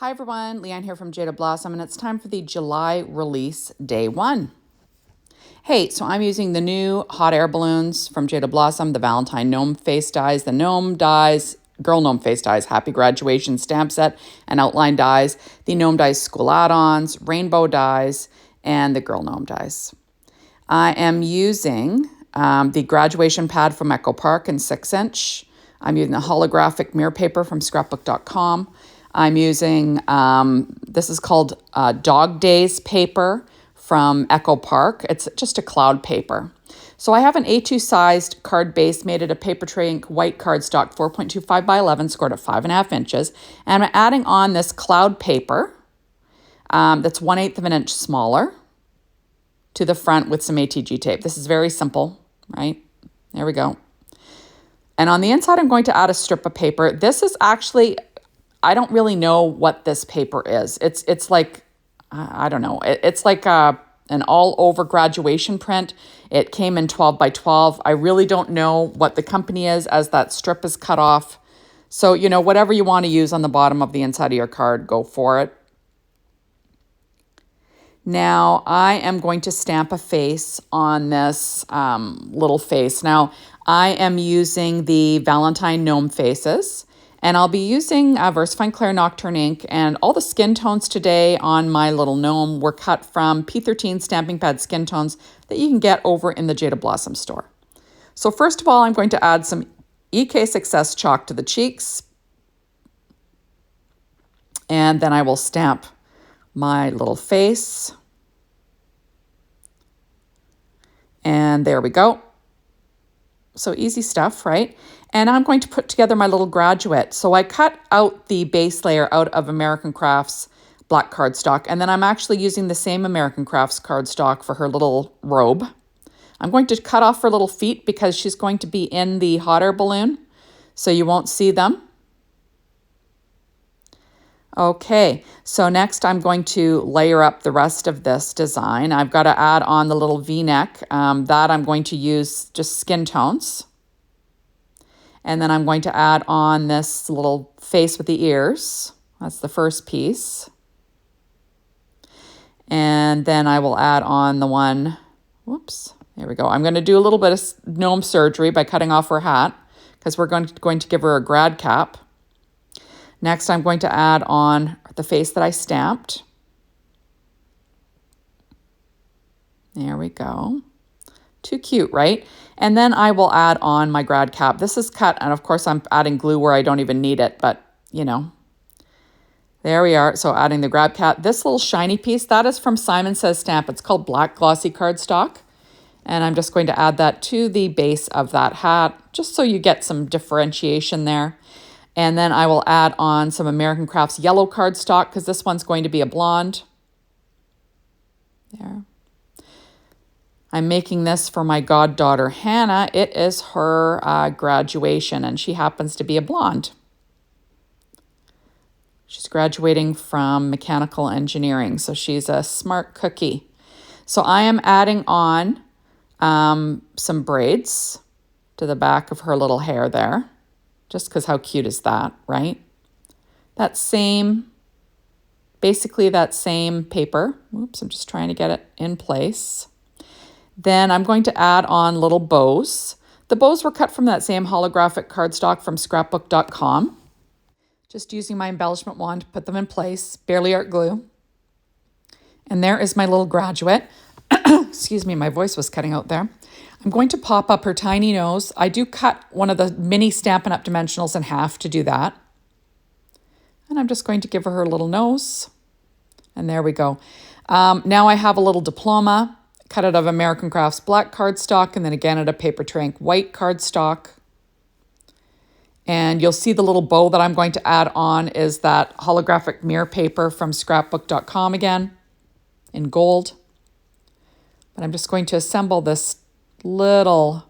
Hi everyone, Leanne here from Jada Blossom, and it's time for the July release, day one. Hey, so I'm using the new hot air balloons from Jada Blossom, the Valentine gnome face dies, the gnome dies, girl gnome face dies, happy graduation stamp set, and outline dies, the gnome dies school add-ons, rainbow dies, and the girl gnome dies. I am using the graduation pad from Echo Park in 6-inch. I'm using the holographic mirror paper from scrapbook.com. I'm using, this is called Dog Days paper from Echo Park. It's just a cloud paper. So I have an A2 sized card base made out of paper tray ink white cardstock, 4.25 by 11, scored at 5.5 inches. And I'm adding on this cloud paper that's 1/8 of an inch smaller to the front with some ATG tape. This is very simple, right? There we go. And on the inside, I'm going to add a strip of paper. This is actually, I don't really know what this paper is. It's like, I don't know. It's like an all over graduation print. It came in 12 by 12. I really don't know what the company is as that strip is cut off. So, you know, whatever you want to use on the bottom of the inside of your card, go for it. Now, I am going to stamp a face on this little face. Now, I am using the Valentine Gnome Faces, and I'll be using VersaFine Clair Nocturne ink, and all the skin tones today on my little gnome were cut from P13 Stamping Pad skin tones that you can get over in the Jada Blossom store. So first of all, I'm going to add some EK Success chalk to the cheeks, and then I will stamp my little face. And there we go. So easy stuff, right? And I'm going to put together my little graduate. So I cut out the base layer out of American Crafts black cardstock, and then I'm actually using the same American Crafts cardstock for her little robe. I'm going to cut off her little feet because she's going to be in the hot air balloon, so you won't see them. Okay, so next I'm going to layer up the rest of this design. I've got to add on the little V-neck. That I'm going to use just skin tones. And then I'm going to add on this little face with the ears. That's the first piece. And then I will add on the one, whoops, there we go. I'm going to do a little bit of gnome surgery by cutting off her hat because we're going to give her a grad cap. Next, I'm going to add on the face that I stamped. There we go. Too cute, right? And then I will add on my grad cap. This is cut, and of course I'm adding glue where I don't even need it, but you know. There we are. So adding the grad cap. This little shiny piece, that is from Simon Says Stamp. It's called Black Glossy Cardstock. And I'm just going to add that to the base of that hat, just so you get some differentiation there. And then I will add on some American Crafts yellow cardstock because this one's going to be a blonde. There. I'm making this for my goddaughter, Hannah. It is her graduation, and she happens to be a blonde. She's graduating from mechanical engineering, so she's a smart cookie. So I am adding on some braids to the back of her little hair there. Just because how cute is that, right? Basically that same paper. Oops, I'm just trying to get it in place. Then I'm going to add on little bows. The bows were cut from that same holographic cardstock from scrapbook.com. Just using my embellishment wand to put them in place. Barely Art glue. And there is my little graduate. Excuse me, my voice was cutting out there. I'm going to pop up her tiny nose. I do cut one of the mini Stampin' Up! Dimensionals in half to do that. And I'm just going to give her little nose. And there we go. Now I have a little diploma, cut out of American Crafts black cardstock, and then again out of Paper Tray Ink white cardstock. And you'll see the little bow that I'm going to add on is that holographic mirror paper from scrapbook.com again in gold. But I'm just going to assemble this little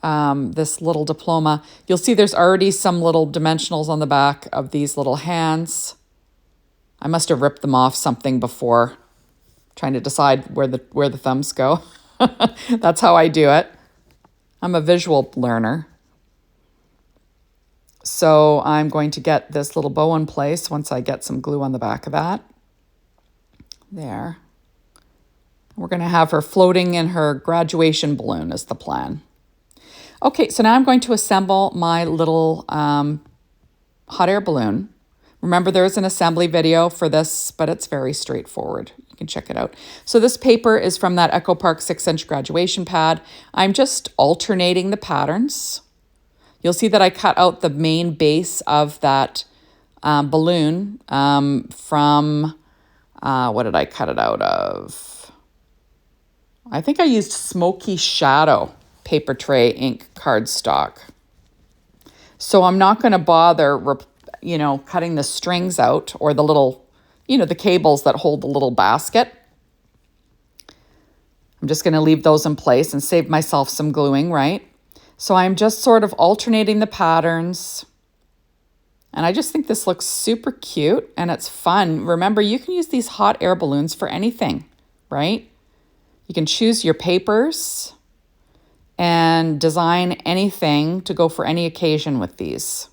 diploma. You'll see there's already some little dimensionals on the back of these little hands. I must have ripped them off something before, trying to decide where the thumbs go. That's how I do it. I'm a visual learner. So I'm going to get this little bow in place once I get some glue on the back of that. There. We're going to have her floating in her graduation balloon is the plan. Okay, so now I'm going to assemble my little hot air balloon. Remember, there's an assembly video for this, but it's very straightforward. You can check it out. So this paper is from that Echo Park 6-inch graduation pad. I'm just alternating the patterns. You'll see that I cut out the main base of that balloon from, what did I cut it out of? I think I used Smoky Shadow paper tray ink cardstock. So I'm not going to bother, cutting the strings out or the little, the cables that hold the little basket. I'm just going to leave those in place and save myself some gluing, right? So I'm just sort of alternating the patterns. And I just think this looks super cute and it's fun. Remember, you can use these hot air balloons for anything, right? You can choose your papers and design anything to go for any occasion with these.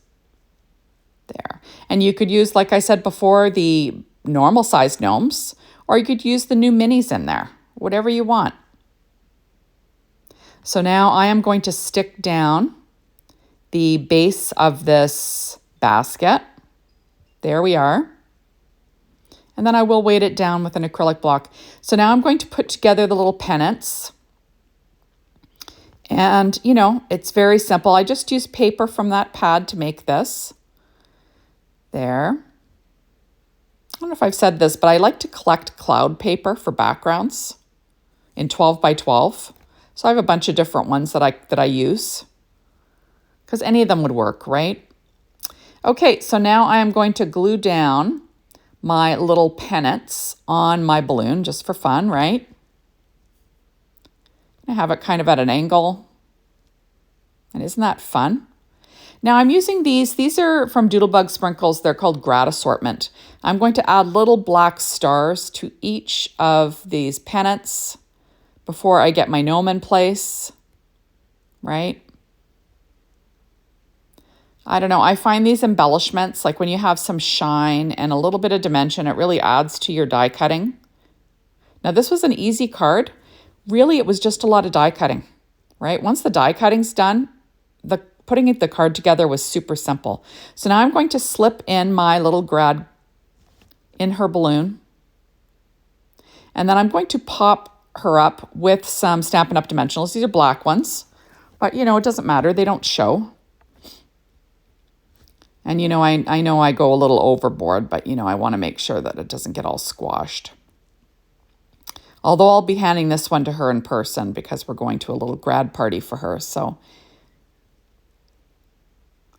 There. And you could use, like I said before, the normal sized gnomes, or you could use the new minis in there, whatever you want. So now I am going to stick down the base of this basket. There we are. And then I will weight it down with an acrylic block. So now I'm going to put together the little pennants. And, it's very simple. I just used paper from that pad to make this. There. I don't know if I've said this, but I like to collect cloud paper for backgrounds in 12 by 12. So I have a bunch of different ones that I use because any of them would work, right? Okay, so now I am going to glue down my little pennants on my balloon just for fun, right? I have it kind of at an angle. And isn't that fun? Now I'm using these are from Doodlebug Sprinkles. They're called Grad Assortment. I'm going to add little black stars to each of these pennants before I get my gnome in place, right? I don't know, I find these embellishments, like when you have some shine and a little bit of dimension, it really adds to your die cutting. Now this was an easy card. Really, it was just a lot of die cutting, right? Once the die cutting's done, putting the card together was super simple. So now I'm going to slip in my little grad in her balloon. And then I'm going to pop her up with some Stampin' Up! Dimensionals. These are black ones, but it doesn't matter. They don't show. And I know I go a little overboard, but I want to make sure that it doesn't get all squashed. Although I'll be handing this one to her in person because we're going to a little grad party for her. So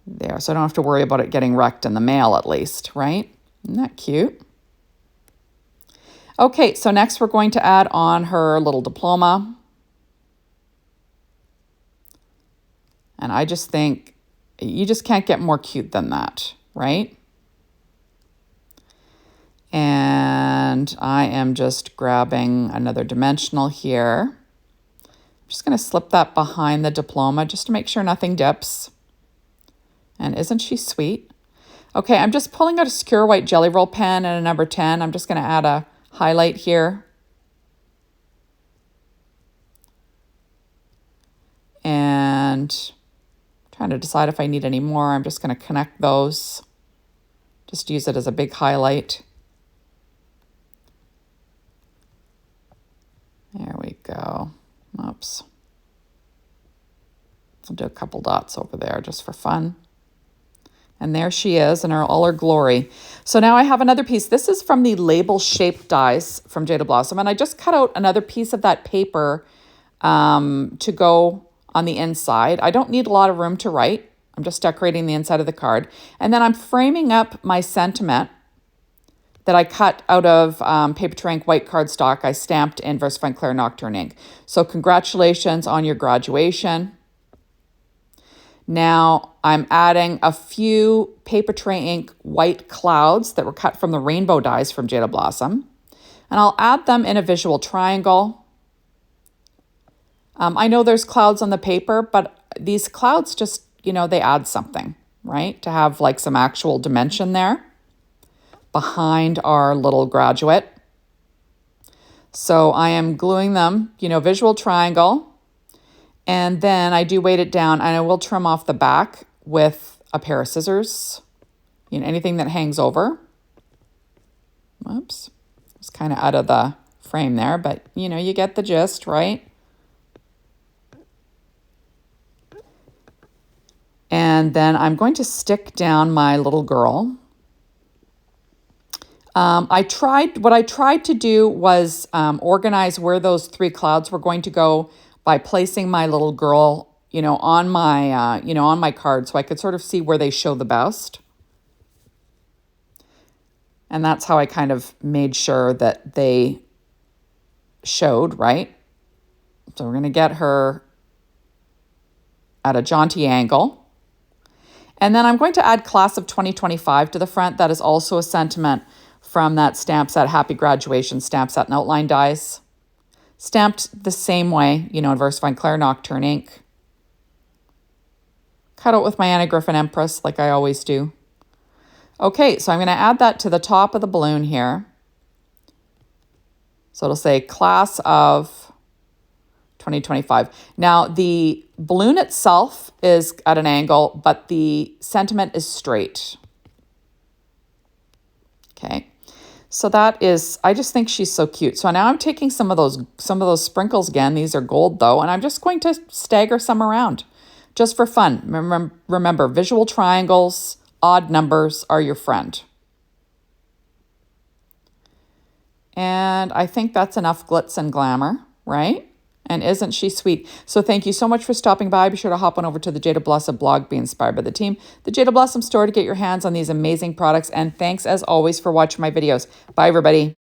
there, so I don't have to worry about it getting wrecked in the mail at least, right? Isn't that cute? Okay, so next we're going to add on her little diploma. And I just think you just can't get more cute than that, right? And I am just grabbing another dimensional here. I'm just going to slip that behind the diploma just to make sure nothing dips. And isn't she sweet? Okay, I'm just pulling out a Secure White Jelly Roll pen and a number 10. I'm just going to add a highlight here. And trying to decide if I need any more. I'm just going to connect those. Just use it as a big highlight. There we go. Oops. I'll do a couple dots over there just for fun. And there she is in all her glory. So now I have another piece. This is from the label shaped dies from Jada Blossom. And I just cut out another piece of that paper to go on the inside. I don't need a lot of room to write. I'm just decorating the inside of the card. And then I'm framing up my sentiment that I cut out of paper tray ink white cardstock. I stamped in VersaFine Clair Nocturne ink. So congratulations on your graduation. Now I'm adding a few paper tray ink white clouds that were cut from the rainbow dies from Jada Blossom. And I'll add them in a visual triangle. I know there's clouds on the paper, but these clouds just, they add something, right? To have like some actual dimension there behind our little graduate. So I am gluing them, you know, visual triangle. And then I do weight it down and I will trim off the back with a pair of scissors. You know, anything that hangs over. Whoops. It's kind of out of the frame there, but you know, you get the gist, right? And then I'm going to stick down my little girl. What I tried to do was organize where those three clouds were going to go by placing my little girl, you know, on my card so I could sort of see where they show the best. And that's how I kind of made sure that they showed, right? So we're going to get her at a jaunty angle. And then I'm going to add Class of 2025 to the front. That is also a sentiment from that stamp set, Happy Graduation stamp set and outline dies. Stamped the same way, you know, in VersaFine Claire Nocturne ink. Cut out with my Anna Griffin Empress like I always do. Okay, so I'm going to add that to the top of the balloon here. So it'll say Class of 2025. Now, the balloon itself is at an angle, but the sentiment is straight. Okay, so that is, I just think she's so cute. So now I'm taking some of those sprinkles again. These are gold though, and I'm just going to stagger some around just for fun. Remember, visual triangles, odd numbers are your friend. And I think that's enough glitz and glamour, right? And isn't she sweet? So thank you so much for stopping by. Be sure to hop on over to the Jada Blossom blog, Be Inspired by the Team, the Jada Blossom store to get your hands on these amazing products. And thanks as always for watching my videos. Bye, everybody.